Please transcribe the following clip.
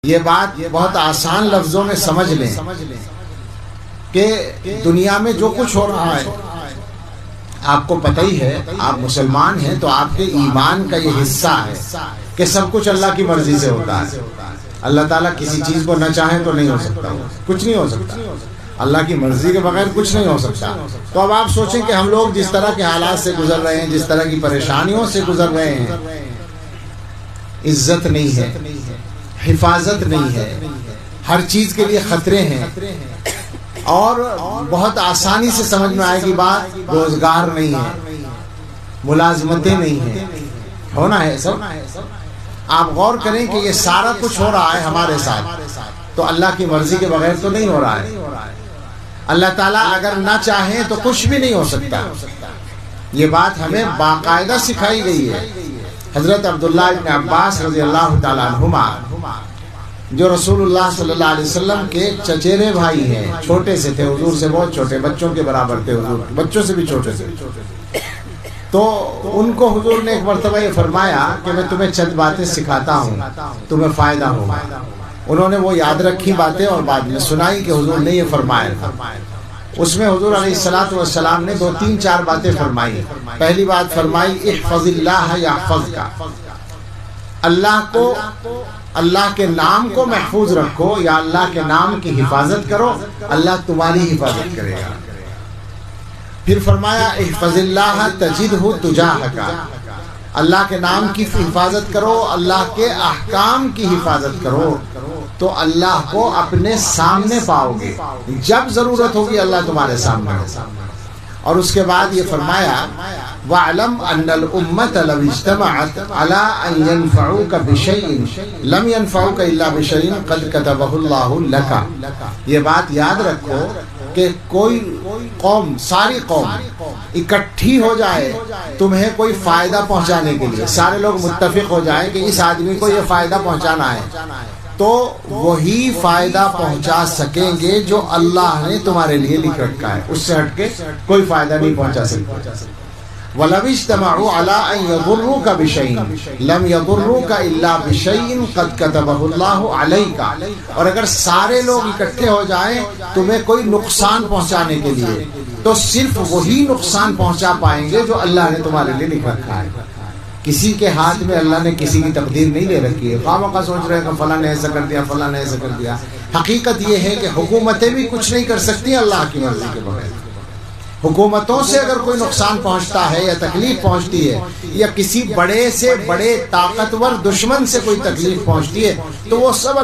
یہ بات بہت آسان لفظوں میں سمجھ لیں کہ دنیا میں جو کچھ ہو رہا ہے آپ کو پتہ ہی ہے، آپ مسلمان ہیں تو آپ کے ایمان کا یہ حصہ ہے کہ سب کچھ اللہ کی مرضی سے ہوتا ہے۔ اللہ تعالیٰ کسی چیز کو نہ چاہیں تو نہیں ہو سکتا، کچھ نہیں ہو سکتا، اللہ کی مرضی کے بغیر کچھ نہیں ہو سکتا۔ تو اب آپ سوچیں کہ ہم لوگ جس طرح کے حالات سے گزر رہے ہیں، جس طرح کی پریشانیوں سے گزر رہے ہیں، عزت نہیں ہے، حفاظت نہیں ہے، ہر چیز کے لیے خطرے ہیں، اور بہت آسانی سے سمجھ میں آئے گی بات، روزگار نہیں ہے، ملازمتیں نہیں ہیں، ہونا ہے سب۔ آپ غور کریں کہ یہ سارا کچھ ہو رہا ہے ہمارے ساتھ تو اللہ کی مرضی کے بغیر تو نہیں ہو رہا ہے۔ اللہ تعالیٰ اگر نہ چاہیں تو کچھ بھی نہیں ہو سکتا۔ یہ بات ہمیں باقاعدہ سکھائی گئی ہے۔ حضرت عبداللہ ابن عباس رضی اللہ تعالیٰ عنہما، جو رسول اللہ صلی اللہ علیہ وسلم کے چچیرے بھائی ہیں، چھوٹے سے تھے، حضور سے بہت چھوٹے، بچوں کے برابر تھے، حضور بچوں سے بھی چھوٹے تھے، تو ان کو حضور نے ایک مرتبہ یہ فرمایا کہ میں تمہیں چند باتیں سکھاتا ہوں، تمہیں فائدہ ہوگا۔ انہوں نے وہ یاد رکھی باتیں اور بعد میں سنائی کہ حضور نے یہ فرمایا تھا۔ اس میں حضور علیہ الصلوۃ والسلام نے 2-3-4 باتیں فرمائی۔ پہلی بات فرمائی، احفظ اللہ یحفظک، اللہ کو، اللہ کے نام کو محفوظ رکھو یا اللہ کے نام کی حفاظت کرو، اللہ تمہاری حفاظت کرے گا۔ پھر فرمایا، احفظ اللہ تجدہ تجاہک، اللہ کے نام کی حفاظت کرو، اللہ کے احکام کی حفاظت کرو تو اللہ کو اپنے سامنے پاؤ گے، جب ضرورت ہوگی اللہ تمہارے سامنے ہوگا۔ اور اس کے بعد یہ فرمایا، وَاعْلَمْ أَنَّ الْأُمَّةَ لَوْ اجْتَمَعَتْ عَلَىٰ أَن يَنْفَعُوكَ بِشَيْءٍ لَمْ يَنْفَعُوكَ إِلَّا بِشَيْءٍ قَدْ كَتَبَهُ اللَّهُ لَكَ۔ یہ بات یاد رکھو کہ کوئی قوم، ساری قوم اکٹھی ہو جائے تمہیں کوئی فائدہ پہنچانے کے لیے، سارے لوگ متفق ہو جائیں کہ اس آدمی کو یہ فائدہ پہنچانا ہے، تو وہی فائدہ پہنچا سکیں گے جو اللہ نے تمہارے لیے لکھ رکھا ہے، اس سے ہٹ کے کوئی فائدہ نہیں پہنچا سکتا۔ وَلَوِ اجْتَمَعُوا عَلَىٰ أَن يَضُرُّوكَ بِشَيْءٍ لَمْ يَضُرُّوكَ إِلَّا بِشَيْءٍ قَدْ كَتَبَهُ اللَّهُ عَلَيْكَ۔ اور اگر سارے لوگ اکٹھے ہو جائیں تمہیں کوئی نقصان پہنچانے کے لیے تو صرف وہی نقصان پہنچا پائیں گے جو اللہ نے تمہارے لیے لکھ رکھا ہے۔ کسی کے ہاتھ میں اللہ نے کسی کی تقدیر نہیں لے رکھی ہے۔ خواہ مخواہ سوچ رہے ہیں کہ فلاں نے ایسا کر دیا، فلاں نے ایسا کر دیا۔ حقیقت یہ ہے کہ حکومتیں بھی کچھ نہیں کر سکتی اللہ کی مرضی کے بغیر۔ حکومتوں سے اگر کوئی نقصان پہنچتا ہے یا تکلیف پہنچتی ہے، یا کسی بڑے سے بڑے طاقتور دشمن سے کوئی تکلیف پہنچتی ہے، تو وہ سب